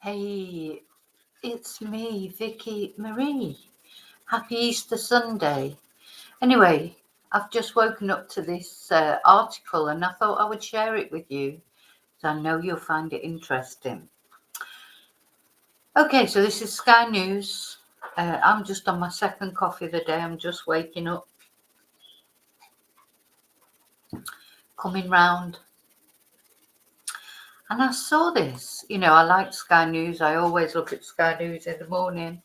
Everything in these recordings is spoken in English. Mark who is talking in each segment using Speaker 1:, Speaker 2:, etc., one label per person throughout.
Speaker 1: Hey, it's me, Vicki Marie. Happy Easter Sunday. Anyway, I've just woken up to this article and I thought I would share it with you, so I know you'll find it interesting. Okay, so this is Sky News. I'm just on my second coffee of the day. I'm just waking up, coming round. And I saw this. I like Sky News. I always look at Sky News in the morning.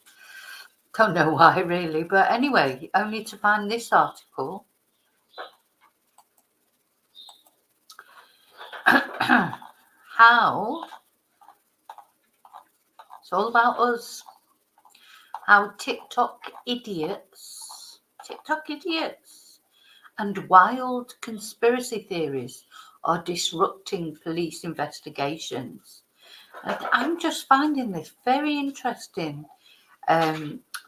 Speaker 1: Don't know why really, but anyway, only to find this article. How it's all about us. How TikTok idiots, and wild conspiracy theories are disrupting police investigations. And I'm just finding this very interesting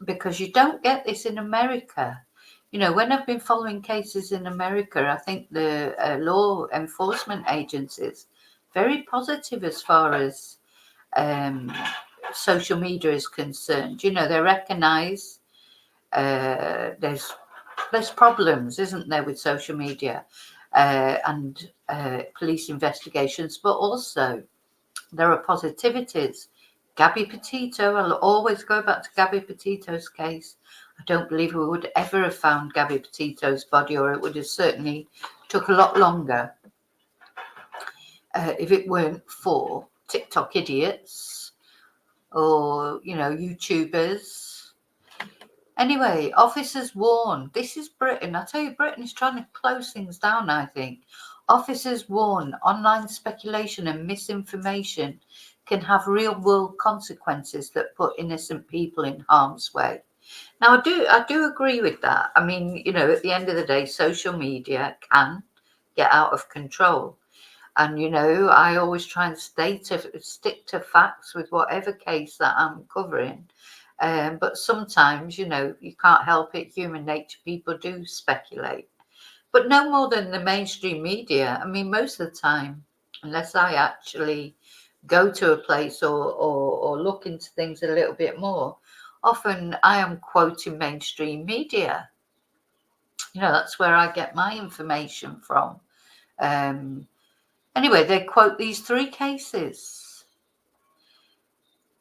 Speaker 1: because you don't get this in America. When I've been following cases in America, I think the law enforcement agencies very positive as far as um, social media is concerned. They recognise there's problems, isn't there, with social media and police investigations, but also there are positivities. Gabby Petito, I'll always go back to Gabby Petito's case. I don't believe we would ever have found Gabby Petito's body, or it would have certainly took a lot longer if it weren't for TikTok idiots or, YouTubers. Anyway, officers warn. This is Britain. I tell you, Britain is trying to close things down, I think. Officers warn online speculation and misinformation can have real world consequences that put innocent people in harm's way. Now, I do agree with that. I mean, at the end of the day, social media can get out of control. And, I always try and stick to facts with whatever case that I'm covering. But sometimes, you can't help it. Human nature, people do speculate. But no more than the mainstream media. I mean, most of the time, unless I actually go to a place or look into things a little bit more, often I am quoting mainstream media. That's where I get my information from. Um, Anyway, they quote these three cases.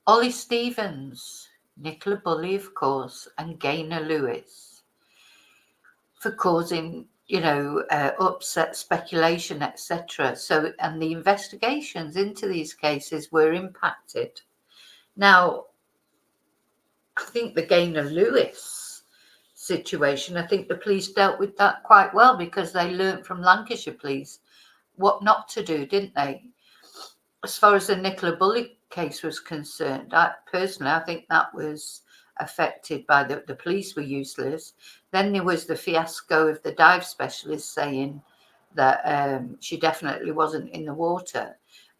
Speaker 1: Ollie Stevens, Nicola Bulley, of course, and Gaynor Lewis for causing, upset, speculation, etc. So, and the investigations into these cases were impacted. Now, I think the Gaynor Lewis situation, I think the police dealt with that quite well because they learnt from Lancashire police what not to do, didn't they? As far as the Nicola Bulley case was concerned, I think that was affected by the police were useless. Then there was the fiasco of the dive specialist saying that she definitely wasn't in the water.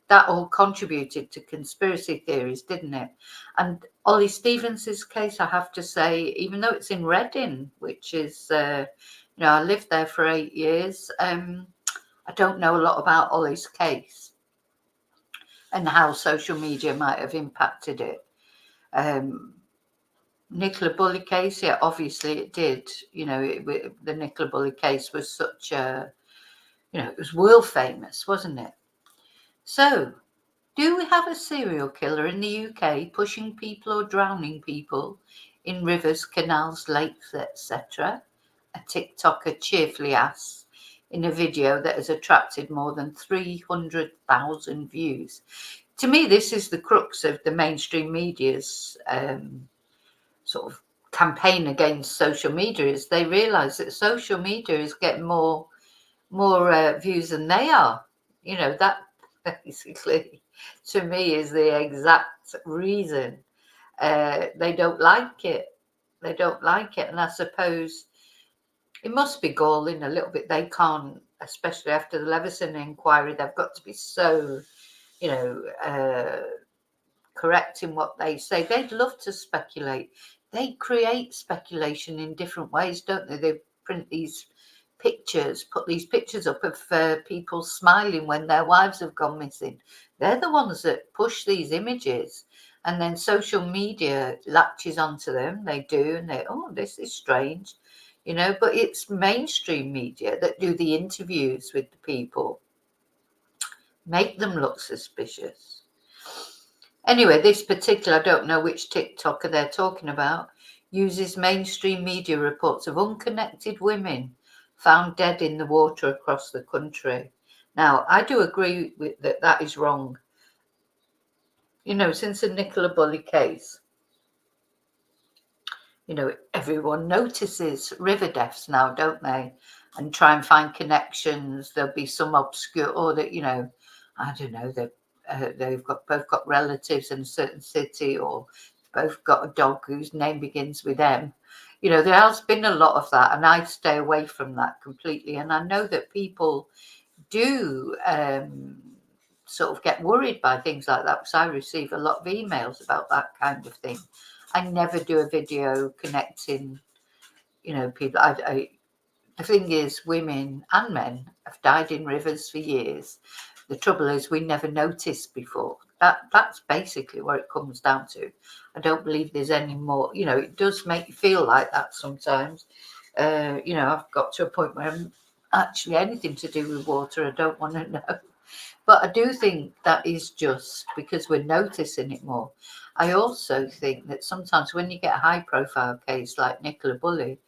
Speaker 1: That all contributed to conspiracy theories, didn't it? And Ollie Stevens's case, I have to say, even though it's in Reading, which is, I lived there for 8 years, I don't know a lot about Ollie's case and how social media might have impacted it. Nicola Bulley case, yeah, obviously it did. The Nicola Bulley case was such a, it was world famous, wasn't it? So, do we have a serial killer in the UK pushing people or drowning people in rivers, canals, lakes, etc.? A TikToker cheerfully asks in a video that has attracted more than 300,000 views. To me, this is the crux of the mainstream media's sort of campaign against social media. Is they realise that social media is getting more views than they are. That basically, to me, is the exact reason they don't like it. They don't like it, and I suppose it must be galling a little bit. They can't, especially after the Leveson inquiry, they've got to be so, correct in what they say. They'd love to speculate. They create speculation in different ways, don't they? They print these pictures, put these pictures up of people smiling when their wives have gone missing. They're the ones that push these images, and then social media latches onto them. They do, and they, oh, this is strange, but it's mainstream media that do the interviews with the people, make them look suspicious. Anyway, this particular, I don't know which TikToker they're talking about, uses mainstream media reports of unconnected women found dead in the water across the country. Now, I do agree with that is wrong. Since the Nicola Bulley case, everyone notices river deaths now, don't they? And try and find connections. There'll be some obscure, or that, I don't know, they've both got relatives in a certain city, or both got a dog whose name begins with M. There has been a lot of that, and I stay away from that completely. And I know that people do sort of get worried by things like that, because I receive a lot of emails about that kind of thing. I never do a video connecting, people. The thing is, women and men have died in rivers for years. The trouble is, we never noticed before. That's basically what it comes down to. I don't believe there's any more. It does make you feel like that sometimes. I've got to a point where I'm actually anything to do with water, I don't want to know. But I do think that is just because we're noticing it more. I also think that sometimes when you get a high profile case like Nicola Bulley,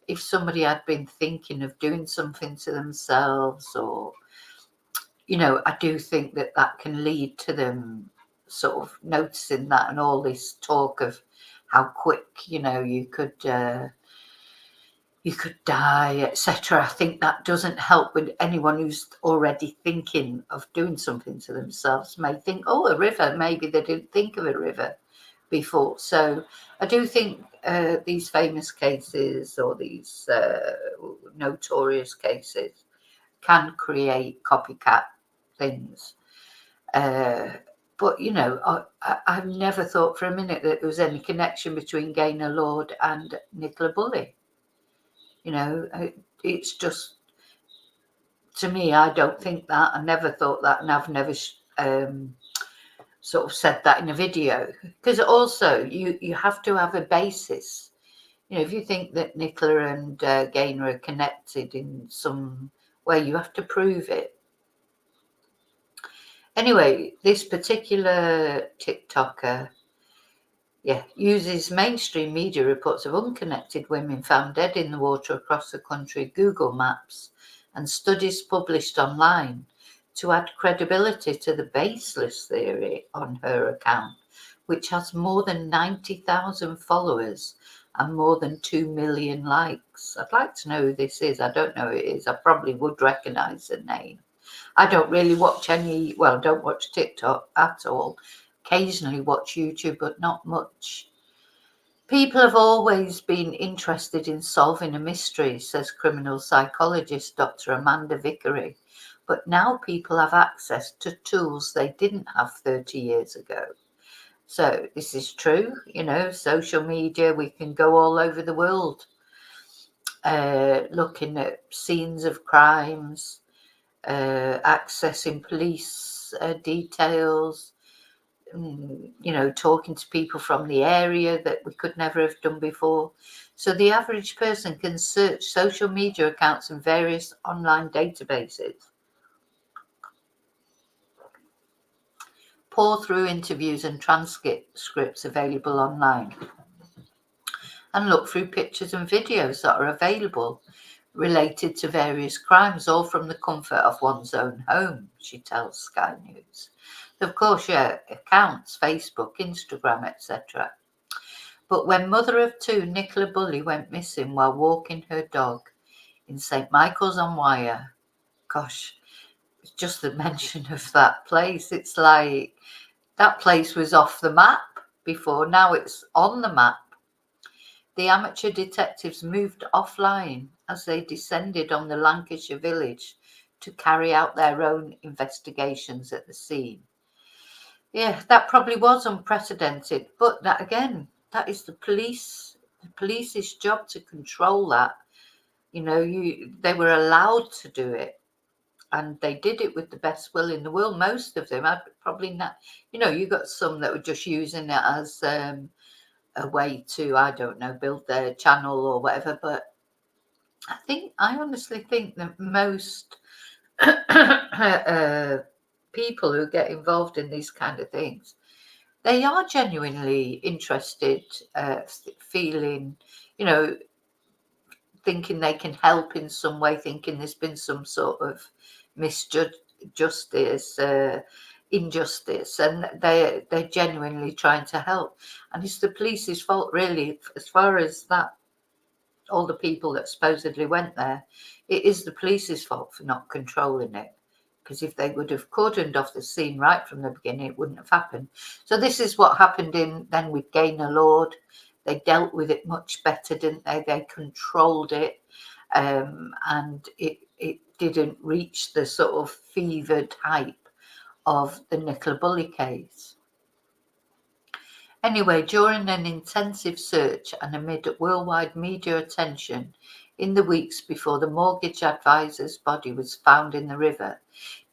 Speaker 1: if somebody had been thinking of doing something to themselves, or, I do think that can lead to them sort of noticing that, and all this talk of how quick, you could die, etc. I think that doesn't help with anyone who's already thinking of doing something to themselves. May think, oh, a river, maybe they didn't think of a river before. So I do think these famous cases, or these notorious cases, can create copycat things. But, I've never thought for a minute that there was any connection between Gaynor Lord and Nicola Bulley. It's just, to me, I don't think that. I never thought that, and I've never sort of said that in a video. Because also, you have to have a basis. If you think that Nicola and Gaynor are connected in some way, you have to prove it. Anyway, this particular TikToker, uses mainstream media reports of unconnected women found dead in the water across the country, Google Maps, and studies published online to add credibility to the baseless theory on her account, which has more than 90,000 followers and more than 2 million likes. I'd like to know who this is. I don't know who it is. I probably would recognize the name. I don't really watch don't watch TikTok at all. Occasionally watch YouTube, but not much. People have always been interested in solving a mystery, says criminal psychologist Dr. Amanda Vickery. But now people have access to tools they didn't have 30 years ago. So this is true, social media, we can go all over the world looking at scenes of crimes, accessing police details, talking to people from the area that we could never have done before. So the average person can search social media accounts in various online databases, pour through interviews and transcripts available online, and look through pictures and videos that are available related to various crimes, all from the comfort of one's own home, she tells Sky News. Of course, accounts, Facebook, Instagram, etc. But when mother of two, Nicola Bulley, went missing while walking her dog in St. Michael's on Wyre, gosh, it's just the mention of that place. It's like that place was off the map before, now it's on the map. The amateur detectives moved offline as they descended on the Lancashire village to carry out their own investigations at the scene. Yeah, that probably was unprecedented, but that again, that is the police's job to control that. You know, they were allowed to do it, and they did it with the best will in the world. Most of them, I'd probably not. You know, you got some that were just using it as a way to, I don't know, build their channel or whatever. But I honestly think that most people who get involved in these kind of things, they are genuinely interested, feeling, you know, thinking they can help in some way, thinking there's been some sort of misjustice, injustice, and they're genuinely trying to help. And it's the police's fault, really, as far as that. All the people that supposedly went there, it is the police's fault for not controlling it. Because if they would have cordoned off the scene right from the beginning, it wouldn't have happened. So this is what happened then with Gaynor Lord. They dealt with it much better, didn't they? They controlled it, and it didn't reach the sort of fevered hype of the Nicola Bulley case. Anyway, during an intensive search and amid worldwide media attention in the weeks before the mortgage advisor's body was found in the river,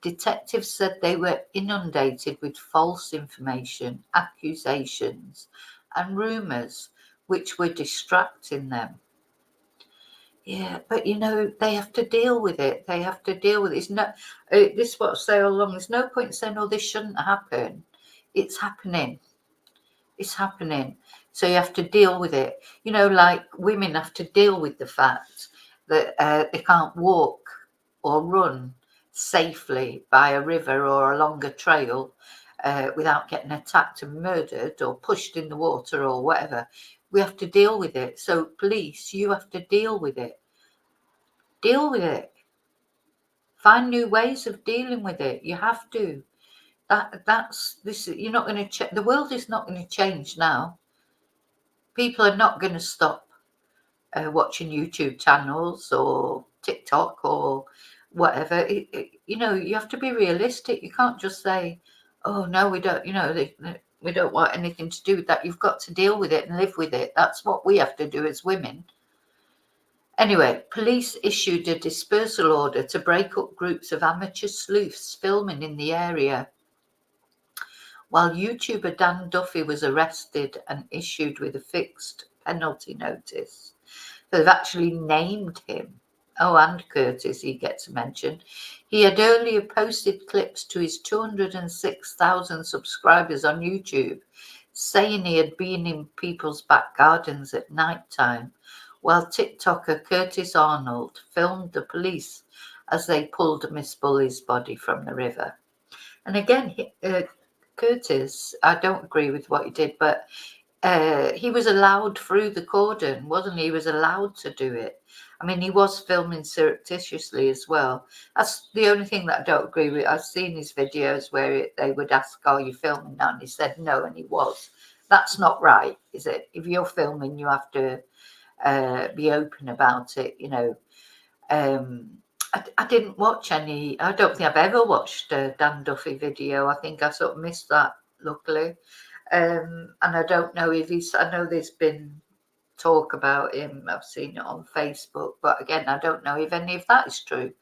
Speaker 1: detectives said they were inundated with false information, accusations, and rumours which were distracting them. Yeah, but you know, they have to deal with it. They have to deal with it. It's not, this is what I say all along. There's no point saying, oh, this shouldn't happen. It's happening. It's happening. So you have to deal with it. You know, like women have to deal with the fact that they can't walk or run safely by a river or along a trail without getting attacked and murdered or pushed in the water or whatever. We have to deal with it. So police, you have to deal with it. Deal with it. Find new ways of dealing with it. You have to. That's this. You're not going to. The world is not going to change now. People are not going to stop watching YouTube channels or TikTok or whatever. You know, you have to be realistic. You can't just say, "Oh no, we don't." You know, we don't want anything to do with that. You've got to deal with it and live with it. That's what we have to do as women. Anyway, police issued a dispersal order to break up groups of amateur sleuths filming in the area, while YouTuber Dan Duffy was arrested and issued with a fixed penalty notice. So they've actually named him. Oh, and Curtis, he gets a mention. He had earlier posted clips to his 206,000 subscribers on YouTube, saying he had been in people's back gardens at night time, while TikToker Curtis Arnold filmed the police as they pulled Miss Bulley's body from the river. And again, Curtis, I don't agree with what he did, but he was allowed through the cordon, wasn't he? He was allowed to do it. I mean, he was filming surreptitiously as well. That's the only thing that I don't agree with. I've seen his videos where they would ask, "Are you filming now?" And he said no, and he was. That's not right, is it? If you're filming, you have to be open about it, you know. I didn't watch any. I don't think I've ever watched a Dan Duffy video. I think I sort of missed that, luckily. And I don't know if he's. I know there's been talk about him. I've seen it on Facebook, but again, I don't know if any of that is true.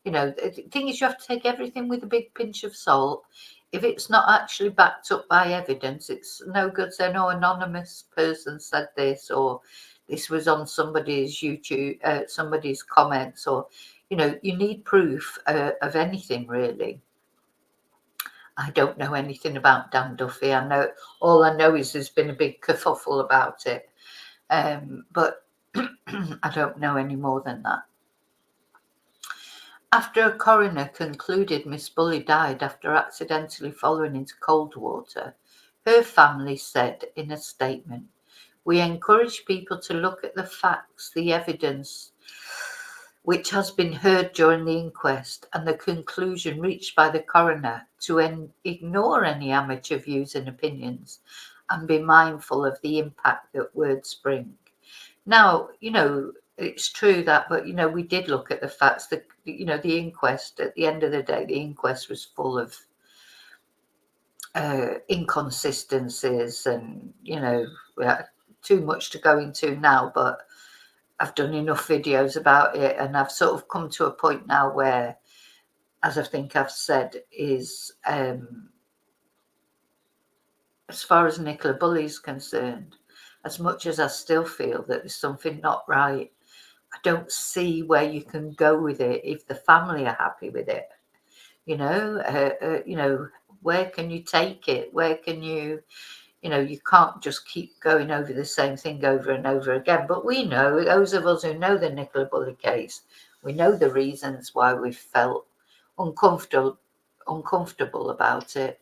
Speaker 1: You know, the thing is, you have to take everything with a big pinch of salt. If it's not actually backed up by evidence, it's no good saying, "Oh, anonymous person said this," or "this was on somebody's YouTube, somebody's comments," or you know, you need proof of anything really. I don't know anything about Dan Duffy. All I know is there's been a big kerfuffle about it, but I don't know any more than that. After a coroner concluded Miss Bulley died after accidentally falling into cold water, her family said in a statement, "We encourage people to look at the facts, the evidence which has been heard during the inquest, and the conclusion reached by the coroner, to ignore any amateur views and opinions, and be mindful of the impact that words bring." Now, you know, it's true that, but, you know, we did look at the facts that, you know, the inquest, at the end of the day, the inquest was full of inconsistencies and, you know, too much to go into now, but I've done enough videos about it, and I've sort of come to a point now where, as I think I've said, is as far as Nicola Bulley is concerned, as much as I still feel that there's something not right, I don't see where you can go with it if the family are happy with it. You know, where can you take it? Where can you, you can't just keep going over the same thing over and over again. But we know, those of us who know the Nicola Bulley case, we know the reasons why we felt uncomfortable about it.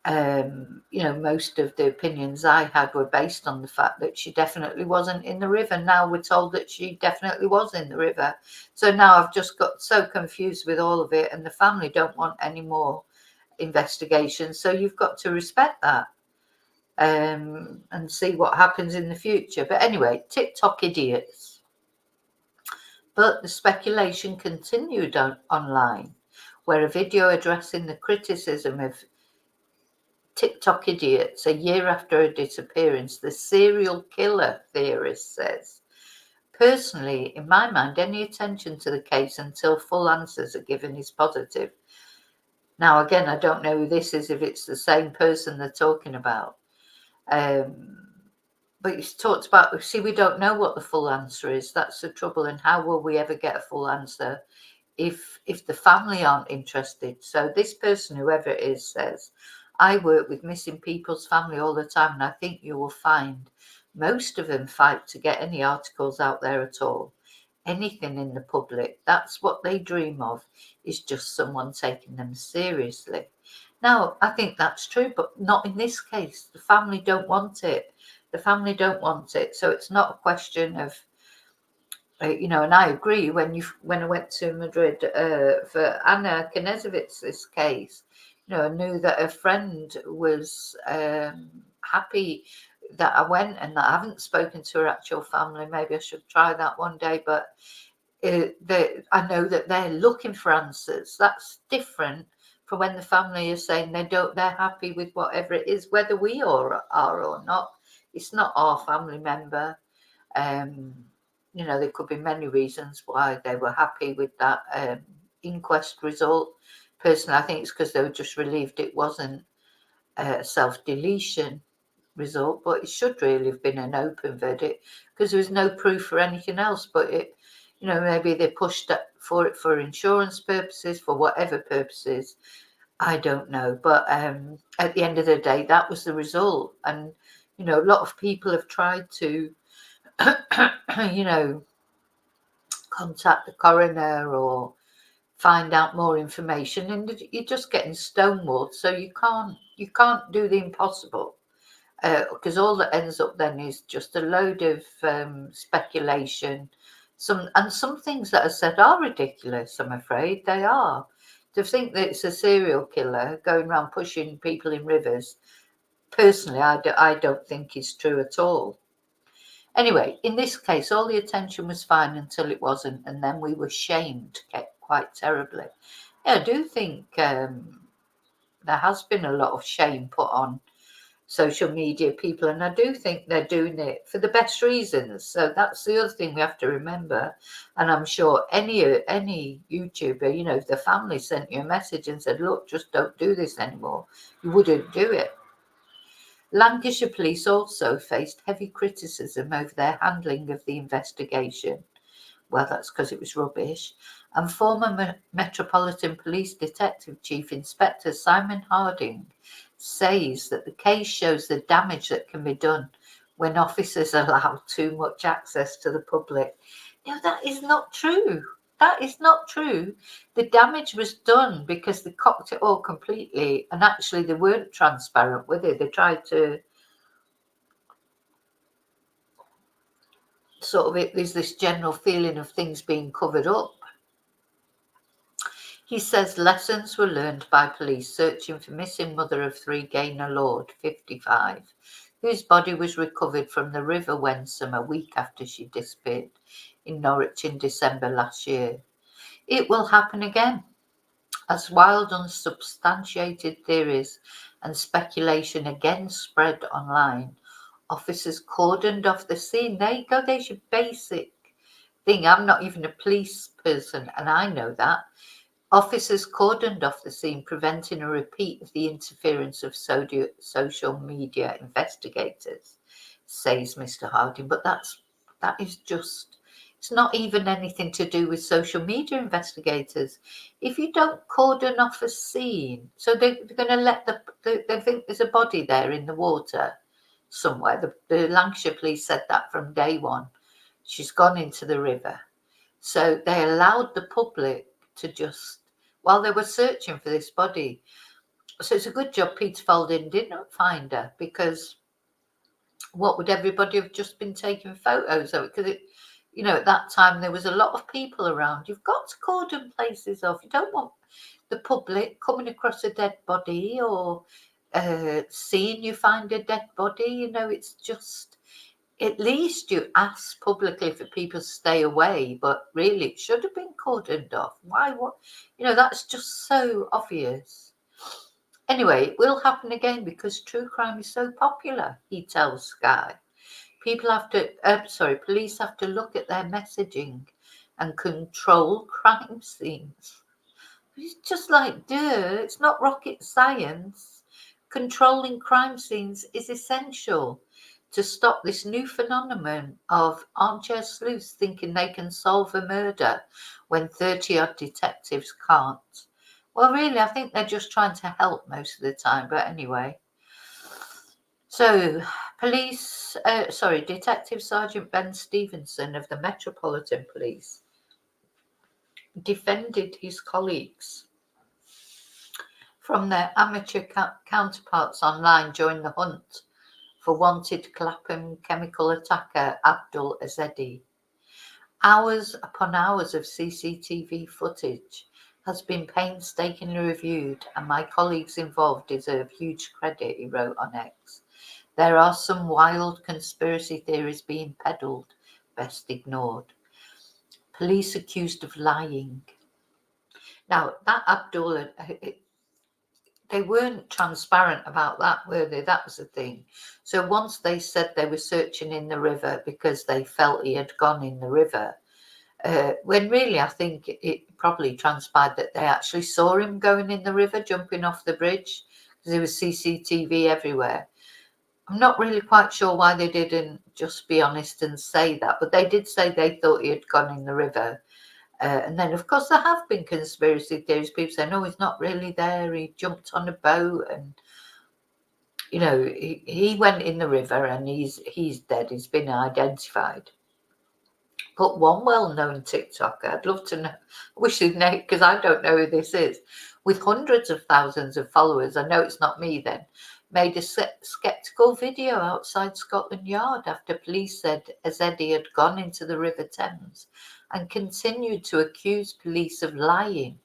Speaker 1: Most of the opinions I had were based on the fact that she definitely wasn't in the river. Now we're told that she definitely was in the river. So now I've just got so confused with all of it, and the family don't want any more investigations. So you've got to respect that and see what happens in the future. But anyway, TikTok idiots. But the speculation continued online, where a video addressing the criticism of TikTok idiots a year after her disappearance, the serial killer theorist says, personally, in my mind, any attention to the case until full answers are given is positive. Now, again, I don't know who this is, if it's the same person they're talking about. But he's talked about, see, we don't know what the full answer is. That's the trouble. And how will we ever get a full answer if the family aren't interested? So this person, whoever it is, says, I work with missing people's family all the time, and I think you will find most of them fight to get any articles out there at all. Anything in the public, that's what they dream of, is just someone taking them seriously. Now, I think that's true, but not in this case. The family don't want it. The family don't want it. So it's not a question of, and I agree. When I went to Madrid for Anna Knezevitz's case, I knew that a friend was happy that I went, and that I haven't spoken to her actual family. Maybe I should try that one day. But I know that they're looking for answers. That's different from when the family is saying they're happy with whatever it is, whether we are or not. It's not our family member. There could be many reasons why they were happy with that inquest result. Personally, I think it's because they were just relieved it wasn't a self-deletion result, but it should really have been an open verdict because there was no proof for anything else. But maybe they pushed for it for insurance purposes, for whatever purposes. I don't know. But at the end of the day, that was the result. And, a lot of people have tried to, contact the coroner or find out more information, and you're just getting stonewalled. So you can't do the impossible, because all that ends up then is just a load of speculation. Some things that are said are ridiculous. I'm afraid they are. To think that it's a serial killer going around pushing people in rivers, personally, I don't think is true at all. Anyway, in this case, all the attention was fine until it wasn't, and then we were shamed quite terribly. Yeah, I do think there has been a lot of shame put on social media people, and I do think they're doing it for the best reasons. So that's the other thing we have to remember. And I'm sure any YouTuber, if the family sent you a message and said, look, just don't do this anymore, you wouldn't do it. Lancashire Police also faced heavy criticism over their handling of the investigation. Well, that's because it was rubbish. And former Metropolitan Police Detective Chief Inspector Simon Harding says that the case shows the damage that can be done when officers allow too much access to the public. That is not true. That is not true. The damage was done because they cocked it all completely, and actually they weren't transparent with it. They tried to there's this general feeling of things being covered up. He says lessons were learned by police searching for missing mother of three Gaynor Lord, 55, whose body was recovered from the River Wensum a week after she disappeared in Norwich in December last year. It will happen again. As wild, unsubstantiated theories and speculation again spread online, officers cordoned off the scene. There you go, they should base it thing. I'm not even a police person, and I know that. Officers cordoned off the scene, preventing a repeat of the interference of social media investigators, says Mr. Harding. But that is just, it's not even anything to do with social media investigators. If you don't cordon off a scene, so they're going to let they think there's a body there in the water somewhere. The Lancashire police said that from day one. She's gone into the river. So they allowed the public to just, while they were searching for this body. So it's a good job Peter Folding didn't find her, because what would everybody have just been taking photos of it? Because at that time there was a lot of people around. You've got to cordon places off. You don't want the public coming across a dead body or seeing you find a dead body. It's just, at least you ask publicly for people to stay away, but really it should have been cordoned off. Why? What? That's just so obvious. Anyway, it will happen again because true crime is so popular, he tells Sky. Police have to look at their messaging and control crime scenes. It's just like, duh, it's not rocket science. Controlling crime scenes is essential to stop this new phenomenon of armchair sleuths thinking they can solve a murder when 30-odd detectives can't. Well, really, I think they're just trying to help most of the time, but anyway. So, Detective Sergeant Ben Stevenson of the Metropolitan Police defended his colleagues from their amateur counterparts online during the hunt for wanted Clapham chemical attacker Abdul Azedi. Hours upon hours of CCTV footage has been painstakingly reviewed, and my colleagues involved deserve huge credit, he wrote on X. There are some wild conspiracy theories being peddled, best ignored. Police accused of lying. Now, that Abdul, they weren't transparent about that, were they? That was the thing. So once they said they were searching in the river because they felt he had gone in the river, when really I think it probably transpired that they actually saw him going in the river, jumping off the bridge, because there was CCTV everywhere. I'm not really quite sure why they didn't just be honest and say that, but they did say they thought he had gone in the river. And then, of course, there have been conspiracy theories. People say, no, he's not really there. He jumped on a boat and, he went in the river and he's dead. He's been identified. But one well-known TikToker, I'd love to know, I wish he'd know, because I don't know who this is, with hundreds of thousands of followers, I know it's not me then, made a sceptical video outside Scotland Yard after police said Azedi had gone into the River Thames and continued to accuse police of lying,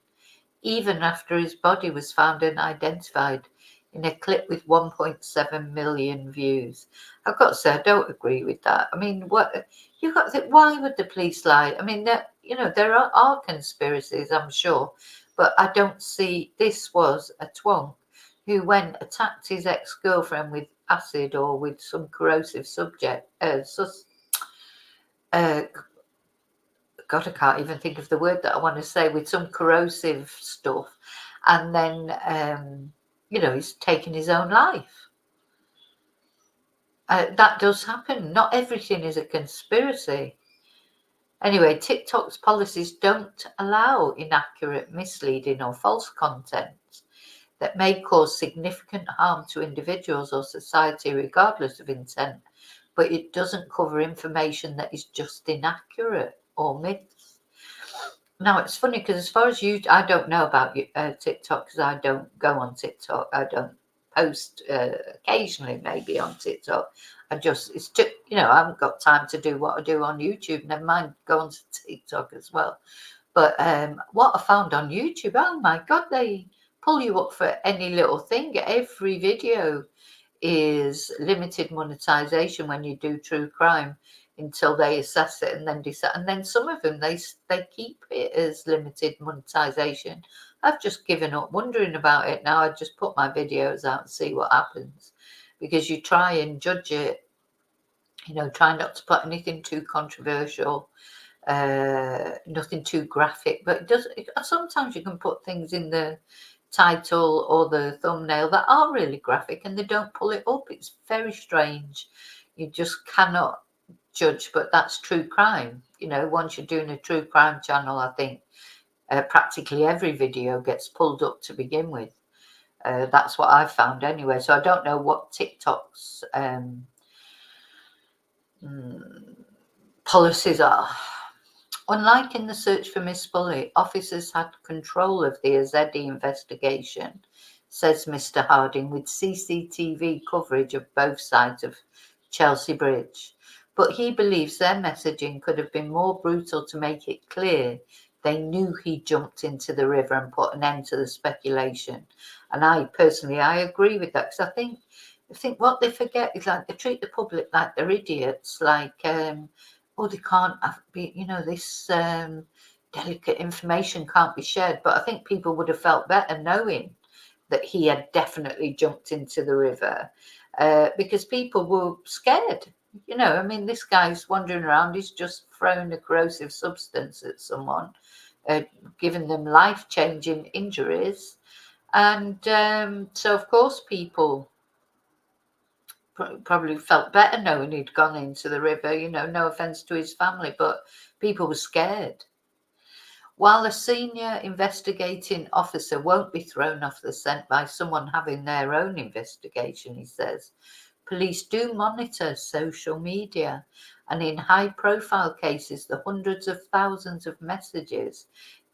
Speaker 1: even after his body was found unidentified, in a clip with 1.7 million views. I've got to say, I don't agree with that. I mean, what you've got to think, why would the police lie? I mean, there are conspiracies, I'm sure, but I don't see, this was a twonk who went, attacked his ex-girlfriend with acid or with some corrosive God, I can't even think of the word that I want to say, with some corrosive stuff, and then, he's taken his own life. That does happen. Not everything is a conspiracy. Anyway, TikTok's policies don't allow inaccurate, misleading, or false content that may cause significant harm to individuals or society regardless of intent, but it doesn't cover information that is just inaccurate or myths. Now, it's funny because as far as I don't know about TikTok, because I don't go on TikTok. I don't post occasionally, maybe on TikTok. It's just, I haven't got time to do what I do on YouTube. Never mind go on to TikTok as well. But what I found on YouTube, oh my God, they pull you up for any little thing. Every video is limited monetization when you do true crime until they assess it and then decide. And then some of them, they keep it as limited monetization. I've just given up wondering about it now. I just put my videos out and see what happens, because you try and judge it, try not to put anything too controversial. nothing too graphic, but sometimes you can put things in the title or the thumbnail that are really graphic and they don't pull it up. It's very strange. You just cannot judge, but that's true crime. Once you're doing a true crime channel, I think practically every video gets pulled up to begin with. That's what I've found anyway. So I don't know what TikTok's policies are. Unlike in the search for Miss Bulley, officers had control of the Azedi investigation, says Mr. Harding, with CCTV coverage of both sides of Chelsea Bridge. But he believes their messaging could have been more brutal to make it clear they knew he jumped into the river and put an end to the speculation. And I agree with that, because I think what they forget is, like, they treat the public like they're idiots, like they can't be, this delicate information can't be shared. But I think people would have felt better knowing that he had definitely jumped into the river, because people were scared. This guy's wandering around, he's just thrown a corrosive substance at someone, giving them life-changing injuries. And so, of course, people probably felt better knowing he'd gone into the river. No offense to his family, but people were scared. While a senior investigating officer won't be thrown off the scent by someone having their own investigation, he says, police do monitor social media, and in high-profile cases, the hundreds of thousands of messages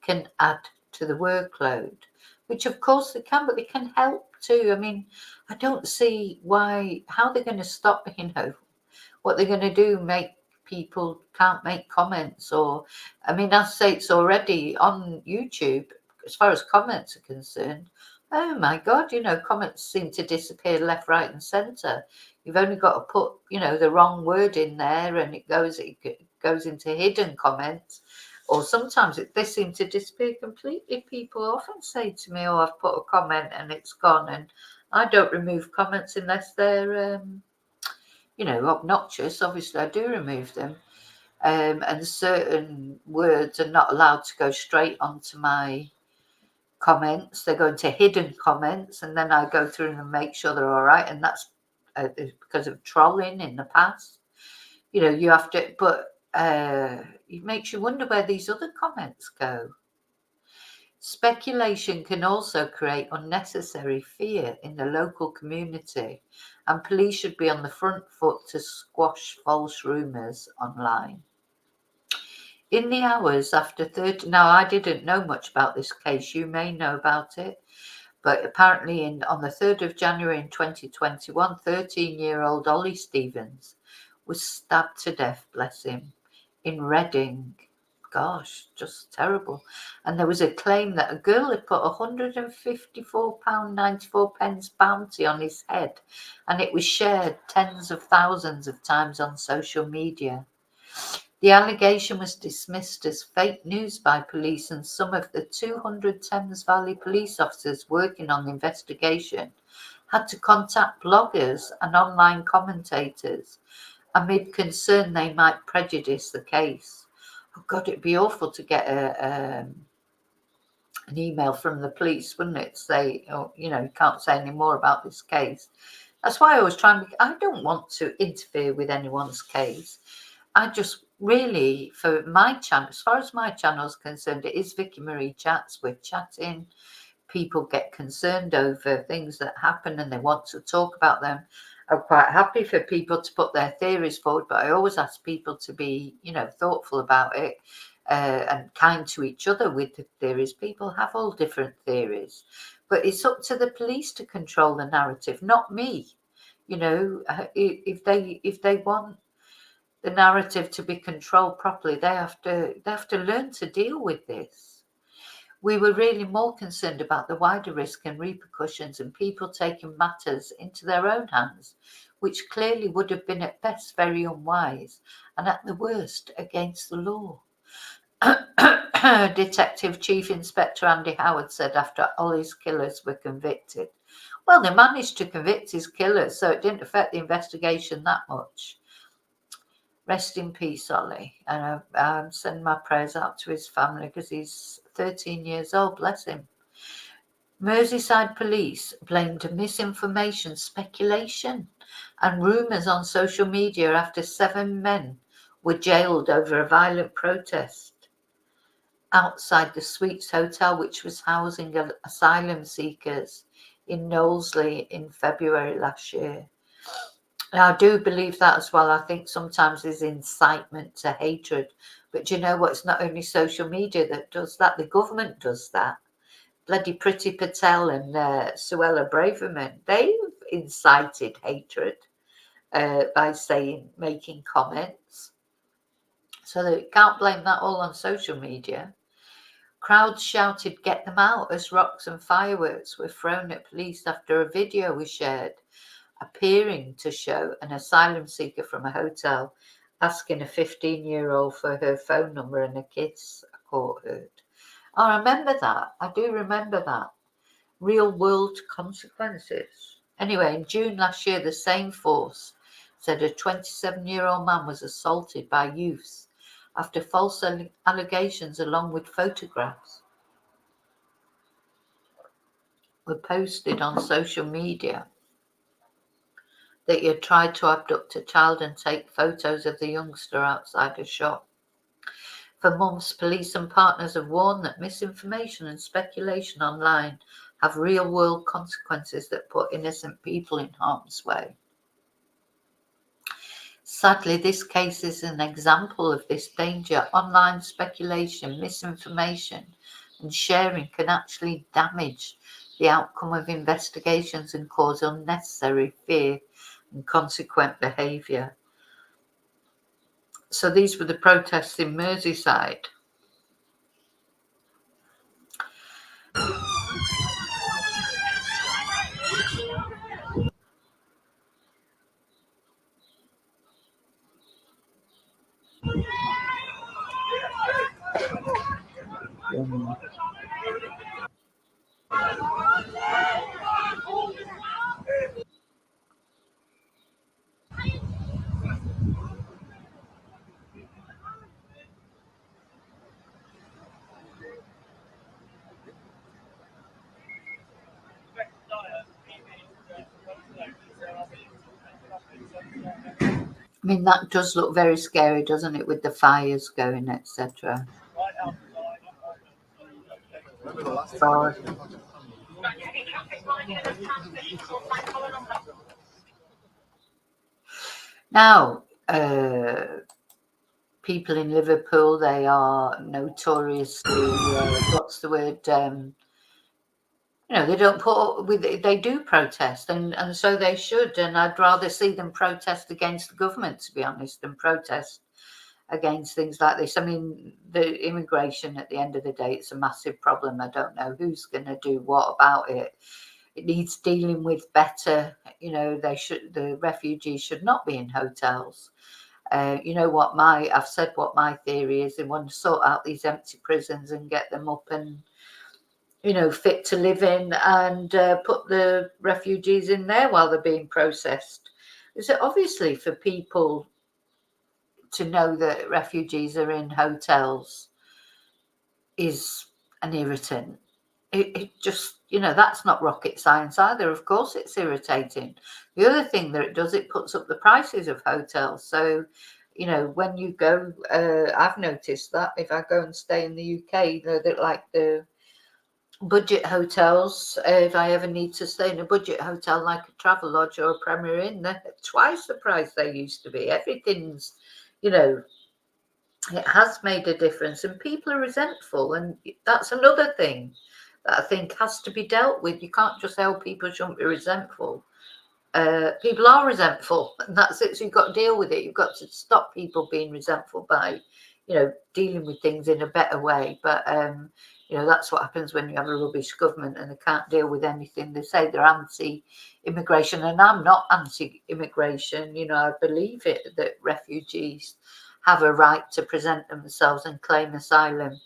Speaker 1: can add to the workload, which of course they can, but they can help too. I don't see how they're going to stop, what they're going to do, make people can't make comments, or I say it's already on YouTube as far as comments are concerned. Oh my God, comments seem to disappear left, right and centre. You've only got to put, the wrong word in there and it goes into hidden comments. Or sometimes they seem to disappear completely. People often say to me, oh, I've put a comment and it's gone. And I don't remove comments unless they're, obnoxious. Obviously, I do remove them. And certain words are not allowed to go straight onto my comments. They go into hidden comments, and then I go through and make sure they're all right. And that's because of trolling in the past. You have to, but it makes you wonder where these other comments go. Speculation can also create unnecessary fear in the local community, and police should be on the front foot to squash false rumours online. In the hours after 30, now I didn't know much about this case, you may know about it, but apparently on the 3rd of January in 2021, 13-year-old Ollie Stevens was stabbed to death, bless him, in Reading. Gosh, just terrible. And there was a claim that a girl had put £154.94 bounty on his head, and it was shared tens of thousands of times on social media. The allegation was dismissed as fake news by police, and some of the 200 Thames Valley police officers working on the investigation had to contact bloggers and online commentators amid concern they might prejudice the case. Oh God, it'd be awful to get an email from the police, wouldn't it? Say, you can't say any more about this case. That's why I always try I don't want to interfere with anyone's case. I just really, for my channel, as far as my channel is concerned, it is Vicki Marie Chats. We're chatting. People get concerned over things that happen and they want to talk about them. I'm quite happy for people to put their theories forward, but I always ask people to be, thoughtful about it and kind to each other with the theories. People have all different theories, but it's up to the police to control the narrative, not me. If they want the narrative to be controlled properly, they have to learn to deal with this. We were really more concerned about the wider risk and repercussions and people taking matters into their own hands, which clearly would have been at best very unwise and at the worst against the law. Detective Chief Inspector Andy Howard said after Ollie's killers were convicted. Well, they managed to convict his killers, so it didn't affect the investigation that much. Rest in peace, Ollie. And I send my prayers out to his family because he's 13 years old, bless him. Merseyside police blamed misinformation, speculation and rumours on social media after 7 men were jailed over a violent protest outside the Suites Hotel, which was housing asylum seekers in Knowsley in February last year. And I do believe that as well. I think sometimes there's incitement to hatred. But you know what? It's not only social media that does that. The government does that. Bloody Priti Patel and Suella Braverman, they've incited hatred by making comments. So they can't blame that all on social media. Crowds shouted, "Get them out," as rocks and fireworks were thrown at police after a video was shared appearing to show an asylum seeker from a hotel asking a 15-year-old for her phone number and a kiss, a court heard. I remember that. I do remember that. Real world consequences. Anyway, in June last year, the same force said a 27-year-old man was assaulted by youths after false allegations along with photographs were posted on social media that he had tried to abduct a child and take photos of the youngster outside a shop. For months, police and partners have warned that misinformation and speculation online have real-world consequences that put innocent people in harm's way. Sadly, this case is an example of this danger. Online speculation, misinformation, and sharing can actually damage the outcome of investigations and cause unnecessary fear and consequent behaviour. So these were the protests in Merseyside. I mean, that does look very scary, doesn't it, with the fires going, etc. So, now, people in Liverpool, they are notoriously, what's the word, they don't put with, they do protest, and so they should, and I'd rather see them protest against the government, to be honest, than protest against things like this. I mean, the immigration, at the end of the day, it's a massive problem. I don't know who's going to do what about it. It needs dealing with better. The refugees should not be in hotels. I've said what my theory is. They want to sort out these empty prisons and get them up and fit to live in, and put the refugees in there while they're being processed. So obviously for people to know that refugees are in hotels is an irritant. It just, that's not rocket science either. Of course it's irritating. The other thing that it does, it puts up the prices of hotels. So, when you go, I've noticed that if I go and stay in the UK, that like the budget hotels, if I ever need to stay in a budget hotel like a Travelodge or a Premier Inn, they're twice the price they used to be. Everything's, it has made a difference, and people are resentful, and that's another thing that I think has to be dealt with. You can't just tell people shouldn't be resentful. People are resentful, and that's it. So you've got to deal with it. You've got to stop people being resentful by, dealing with things in a better way. But that's what happens when you have a rubbish government and they can't deal with anything. They say they're anti-immigration, and I'm not anti-immigration. I believe it that refugees have a right to present themselves and claim asylum.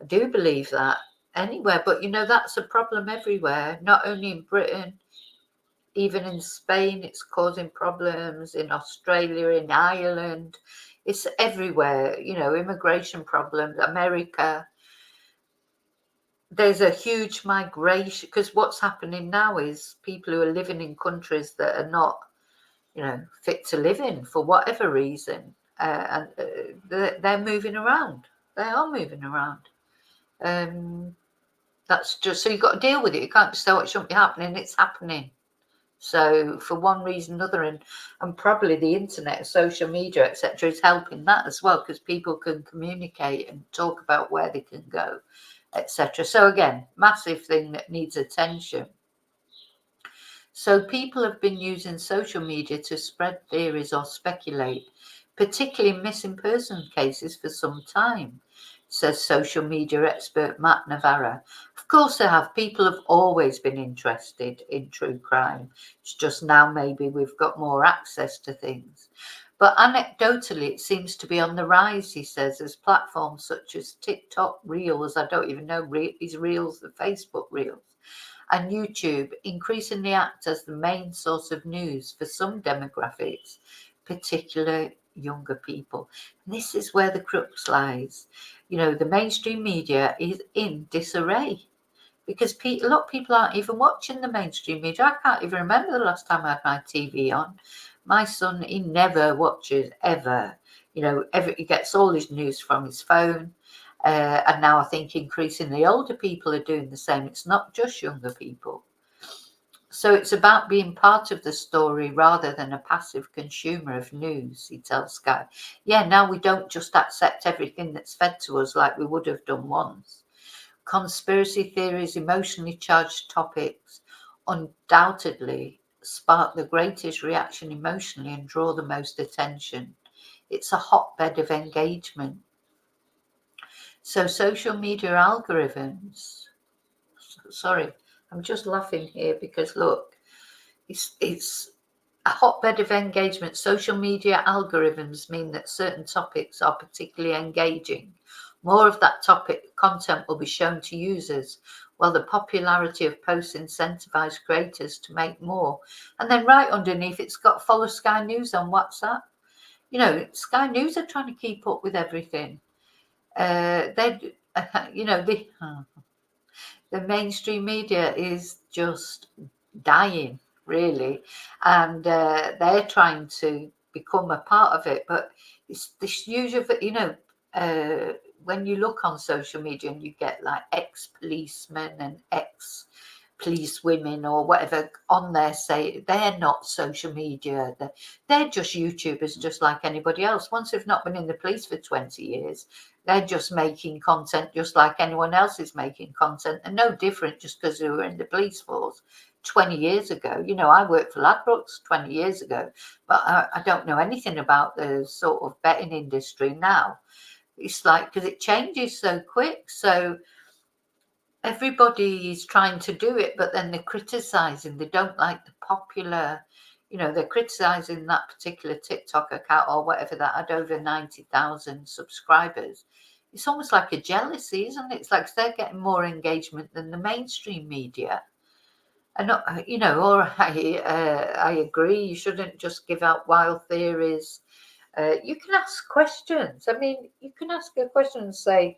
Speaker 1: I do believe that anywhere, but that's a problem everywhere, not only in Britain. Even in Spain, it's causing problems. In Australia, in Ireland, It's everywhere, you know, immigration problems, America. There's a huge migration, because what's happening now is people who are living in countries that are not, you know, fit to live in for whatever reason, and they're moving around. They are moving around. That's just, so you've got to deal with it. You can't just say, oh, it shouldn't be happening. It's happening. So for one reason or another, and probably the internet, social media, etc., is helping that as well, because people can communicate and talk about where they can go, etc. So again, massive thing that needs attention. So people have been using social media to spread theories or speculate, particularly in missing person cases, for some time, says social media expert Matt Navarra. Of course they have. People have always been interested in true crime. It's just now maybe we've got more access to things. But anecdotally, it seems to be on the rise, he says, as platforms such as TikTok, Reels, I don't even know, is Reels the Facebook Reels, and YouTube increasingly act as the main source of news for some demographics, particularly younger people. And this is where the crux lies. You know, the mainstream media is in disarray because a lot of people aren't even watching the mainstream media. I can't even remember the last time I had my TV on. My son, he never watches, ever. You know, he gets all his news from his phone. And now I think increasingly older people are doing the same. It's not just younger people. So it's about being part of the story rather than a passive consumer of news, he tells Sky. Yeah, now we don't just accept everything that's fed to us like we would have done once. Conspiracy theories, emotionally charged topics, undoubtedly spark the greatest reaction emotionally and draw the most attention. It's a hotbed of engagement. So social media algorithms, sorry, I'm just laughing here because look, it's a hotbed of engagement. Social media algorithms mean that certain topics are particularly engaging. More of that topic content will be shown to users, while the popularity of posts incentivize creators to make more. And then right underneath, it's got follow Sky News on WhatsApp. You know, Sky News are trying to keep up with everything. They, you know, the mainstream media is just dying, really, and they're trying to become a part of it. But it's this usual, you know, when you look on social media and you get like ex-policemen and ex-police women or whatever on there, say they're not social media, they're just YouTubers just like anybody else. Once they've not been in the police for 20 years, they're just making content just like anyone else is making content, and no different just because they were in the police force 20 years ago. You know, I worked for Ladbrokes 20 years ago, but I don't know anything about the sort of betting industry now. It's like, because it changes so quick. So everybody is trying to do it, but then they're criticizing. They don't like the popular, you know, they're criticizing that particular TikTok account or whatever that had over 90,000 subscribers. It's almost like a jealousy, isn't it? It's like they're getting more engagement than the mainstream media. And, you know, I agree, you shouldn't just give out wild theories. You can ask questions. I mean, you can ask a question and say,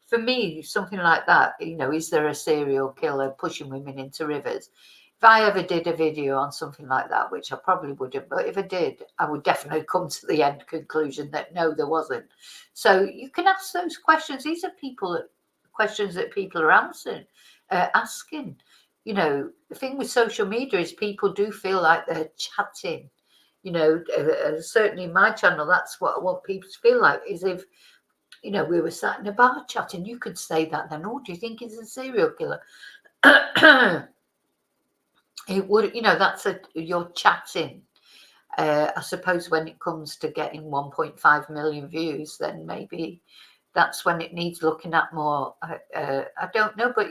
Speaker 1: for me, something like that, you know, is there a serial killer pushing women into rivers? If I ever did a video on something like that, which I probably wouldn't, but if I did, I would definitely come to the end conclusion that no, there wasn't. So you can ask those questions. These are questions that people are asking. You know, the thing with social media is people do feel like they're chatting. You know, certainly my channel, that's what I want people to feel like, is if, you know, we were sat in a bar chatting, you could say that then, oh, do you think he's a serial killer? It would, you know, you're chatting. I suppose when it comes to getting 1.5 million views, then maybe that's when it needs looking at more. I don't know, but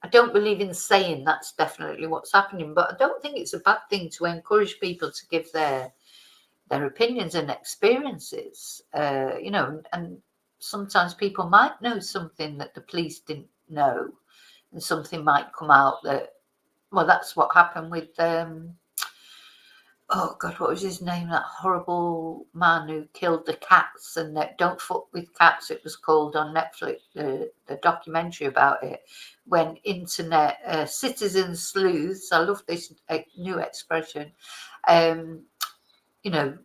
Speaker 1: I don't believe in saying that's definitely what's happening, but I don't think it's a bad thing to encourage people to give their opinions and experiences, you know, and sometimes people might know something that the police didn't know, and something might come out that, well, that's what happened with oh God, what was his name? That horrible man who killed the cats, and that Don't Fuck with Cats, it was called on Netflix, the documentary about it. When internet citizen sleuths, I love this new expression, you know,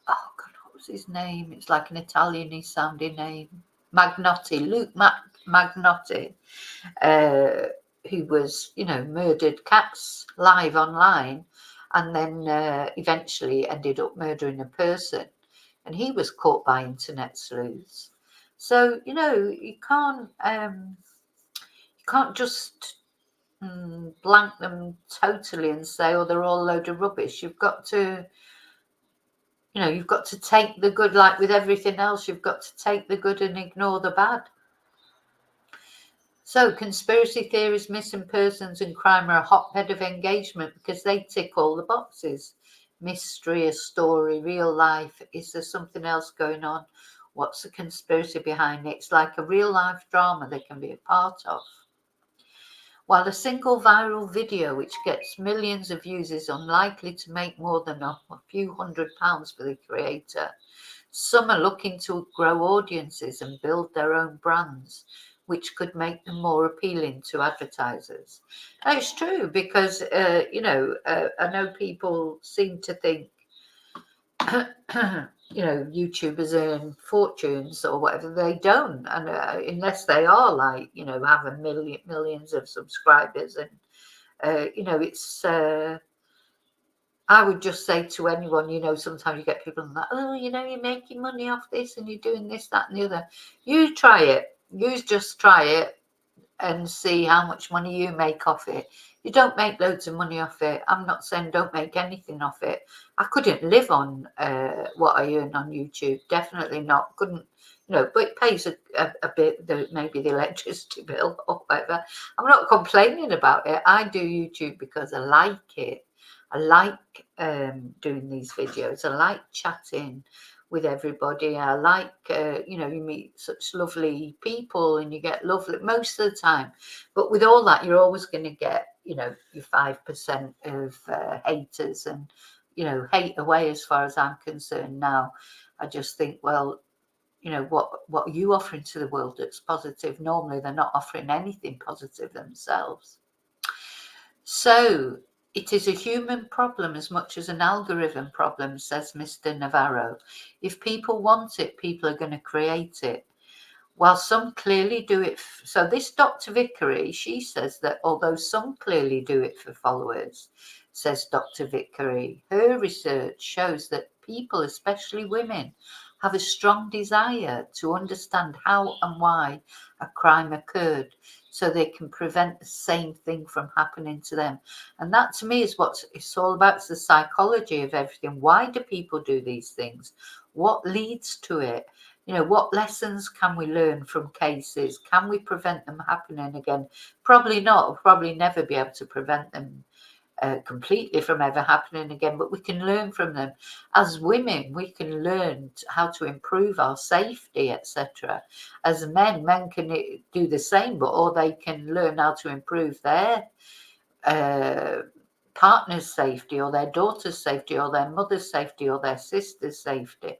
Speaker 1: oh God, what was his name? It's like an Italian-y sounding name. Magnotti, Magnotti, who was, murdered cats live online, and then eventually ended up murdering a person. And he was caught by internet sleuths. So, you can't just blank them totally and say, oh, they're all a load of rubbish. You've got to take the good, like with everything else. You've got to take the good and ignore the bad. So conspiracy theories, missing persons and crime are a hotbed of engagement because they tick all the boxes. Mystery, a story, real life. Is there something else going on? What's the conspiracy behind it? It's like a real life drama they can be a part of. While a single viral video which gets millions of views is unlikely to make more than a few £100 for the creator, some are looking to grow audiences and build their own brands, which could make them more appealing to advertisers. And it's true because, I know people seem to think, YouTubers earn fortunes or whatever. They don't, and unless they are like, having millions of subscribers, and it's. I would just say to anyone, sometimes you get people like, oh, you're making money off this and you're doing this, that, and the other. You try it. You just try it and see how much money you make off it. You don't make loads of money off it. I'm not saying don't make anything off it. I couldn't live on what I earn on YouTube. Definitely not. Couldn't, but it pays a bit, maybe the electricity bill or whatever. I'm not complaining about it. I do YouTube because I like it. I like doing these videos. I like chatting with everybody. I like, you meet such lovely people and you get lovely most of the time. But with all that, you're always going to get, your 5% of haters, and, hate away as far as I'm concerned now. I just think, well, what are you offering to the world that's positive? Normally, they're not offering anything positive themselves. So it is a human problem as much as an algorithm problem, says Mr. Navarro. If people want it, people are going to create it. While some clearly do it. So this Dr. Vickery, she says that although some clearly do it for followers, says Dr. Vickery, her research shows that people, especially women, have a strong desire to understand how and why a crime occurred so they can prevent the same thing from happening to them. And that to me is what it's all about. It's the psychology of everything. Why do people do these things? What leads to it? What lessons can we learn from cases? Can we prevent them happening again? Probably not. We'll probably never be able to prevent them completely from ever happening again, but we can learn from them. As women, we can learn how to improve our safety, etc. As men can do the same, or they can learn how to improve their partner's safety, or their daughter's safety, or their mother's safety, or their sister's safety.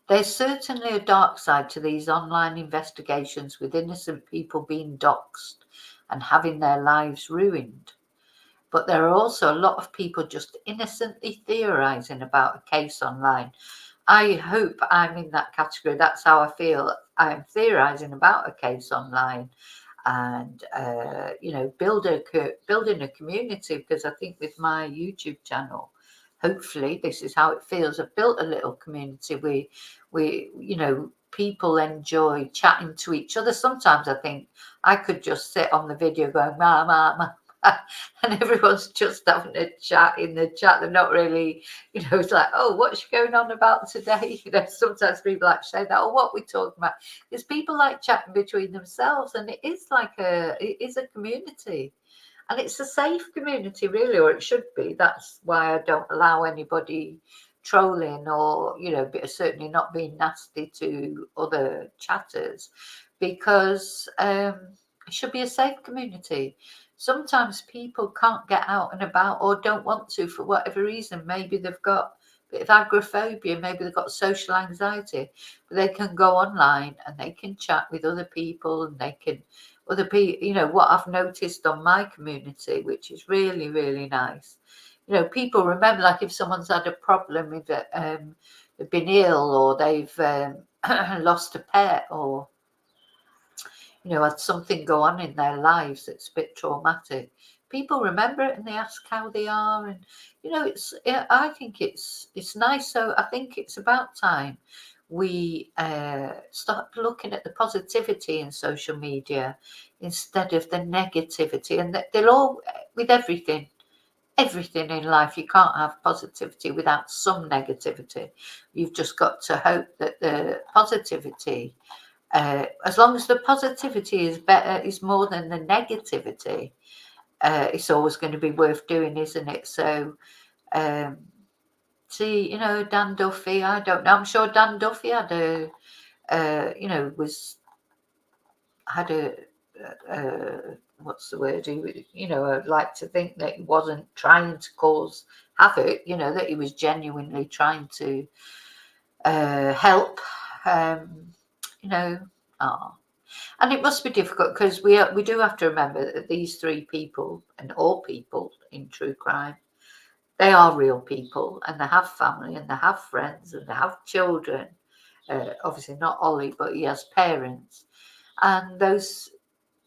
Speaker 1: There's certainly a dark side to these online investigations, with innocent people being doxxed and having their lives ruined. But there are also a lot of people just innocently theorising about a case online. I hope I'm in that category. That's how I feel. I'm theorising about a case online, and building a community, because I think with my YouTube channel, hopefully this is how it feels. I've built a little community. We people enjoy chatting to each other. Sometimes I think I could just sit on the video going ma ma ma, and everyone's just having a chat in the chat. They're not really, it's like, oh, what's going on about today? Sometimes people like say that, or what we talking about. Because people like chatting between themselves, and it is a community. And it's a safe community, really, or it should be. That's why I don't allow anybody trolling, or, certainly not being nasty to other chatters, because it should be a safe community. sometimes people can't get out and about or don't want to for whatever reason. Maybe they've got a bit of agoraphobia, maybe they've got social anxiety, but they can go online and they can chat with other people, and they can, other people, you know, what I've noticed on my community, which is really, really nice. You know, people remember, like if someone's had a problem with it, they've been ill, or they've lost a pet, or you know, had something go on in their lives that's a bit traumatic. People remember it and they ask how they are, and you know, I think it's nice. So I think it's about time we start looking at the positivity in social media instead of the negativity, and that they'll all, with everything in life, you can't have positivity without some negativity. You've just got to hope that the positivity, as long as the positivity is more than the negativity, it's always going to be worth doing, isn't it? So see, you know, Dan Duffy, I don't know, I'm sure Dan Duffy had a you know, had a what's the word, you know, I'd like to think that he wasn't trying to cause havoc, you know, that he was genuinely trying to help, you know. And it must be difficult, because we do have to remember that these three people, and all people in true crime, they are real people, and they have family, and they have friends, and they have children. Obviously not Ollie, but he has parents, and those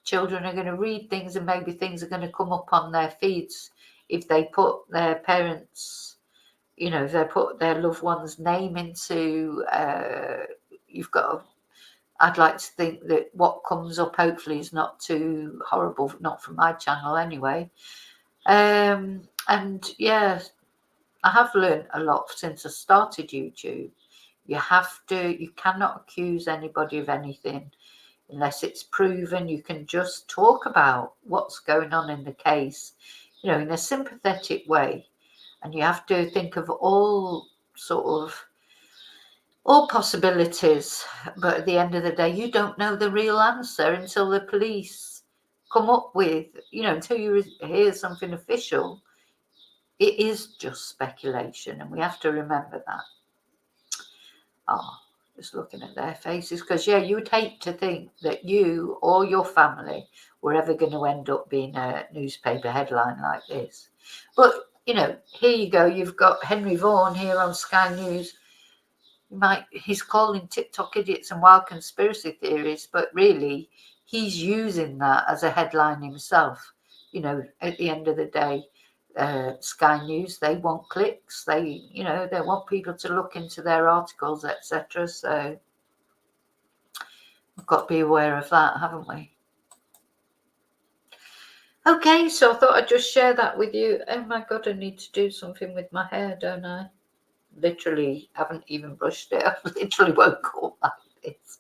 Speaker 1: children are going to read things, and maybe things are going to come up on their feeds if they put their parents, you know, if they put their loved one's name into, you've got to, I'd like to think that what comes up hopefully is not too horrible, not from my channel anyway. And yeah, I have learned a lot since I started YouTube. You cannot accuse anybody of anything unless it's proven. You can just talk about what's going on in the case, you know, in a sympathetic way. And you have to think of all possibilities, but at the end of the day, you don't know the real answer until the police come up with, you know, until you hear something official. It is just speculation, and we have to remember that. Oh, just looking at their faces, because yeah, you would hate to think that you or your family were ever going to end up being a newspaper headline like this. But you know, here you go, you've got Henry Vaughan here on Sky News. He's calling TikTok idiots and wild conspiracy theories, but really he's using that as a headline himself. You know, at the end of the day, Sky News, they want clicks, they want people to look into their articles, etc. So we've got to be aware of that, haven't we? Okay, so I thought I'd just share that with you. Oh my god, I need to do something with my hair, don't I? Literally haven't even brushed it. I literally woke up like this.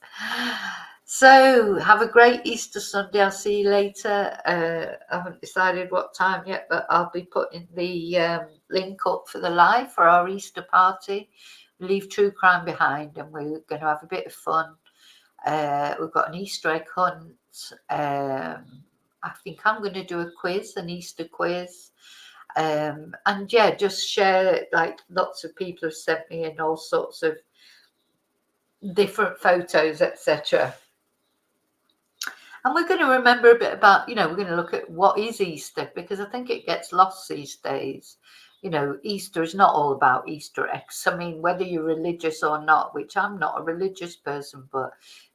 Speaker 1: So have a great Easter Sunday. I'll see you later. I haven't decided what time yet, but I'll be putting the link up for the live for our Easter party. We leave true crime behind, and we're going to have a bit of fun. We've got an Easter egg hunt. I think I'm going to do a quiz, an Easter quiz. And yeah, just share, like lots of people have sent me in all sorts of different photos, etc. And we're going to remember a bit about, you know, we're going to look at what is Easter, because I think it gets lost these days. You know, Easter is not all about Easter eggs. I mean, whether you're religious or not, which I'm not a religious person, but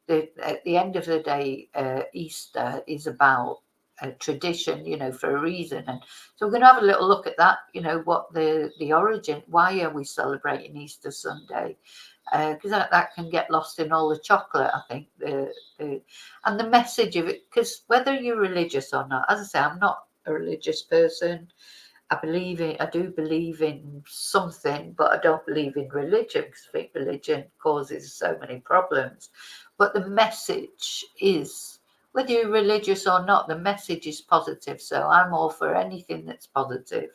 Speaker 1: at the end of the day, Easter is about a tradition, you know, for a reason. And so we're going to have a little look at that, you know, what the origin, why are we celebrating Easter Sunday? Because that can get lost in all the chocolate, I think, and the message of it. Because whether you're religious or not, as I say, I'm not a religious person. I do believe in something, but I don't believe in religion, because I think religion causes so many problems. But the message is, whether you're religious or not, the message is positive. So I'm all for anything that's positive.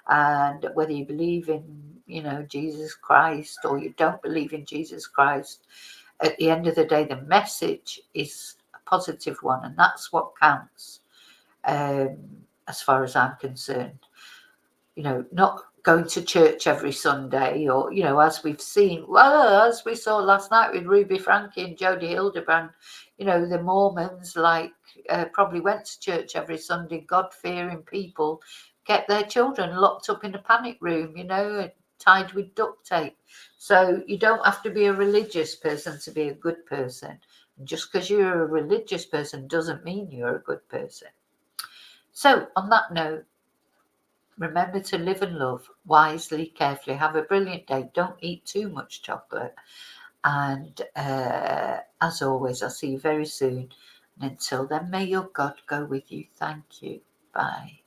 Speaker 1: And whether you believe in, you know, Jesus Christ, or you don't believe in Jesus Christ, at the end of the day, the message is a positive one, and that's what counts. as far as I'm concerned. Not going to church every Sunday, or, as we've seen, as we saw last night with Ruby Frankie and Jodie Hildebrand, the Mormons probably went to church every Sunday, God-fearing people, kept their children locked up in a panic room, tied with duct tape. So you don't have to be a religious person to be a good person. And just because you're a religious person doesn't mean you're a good person. So on that note, remember to live and love wisely, carefully. Have a brilliant day. Don't eat too much chocolate. And as always, I'll see you very soon. And until then, may your God go with you. Thank you. Bye.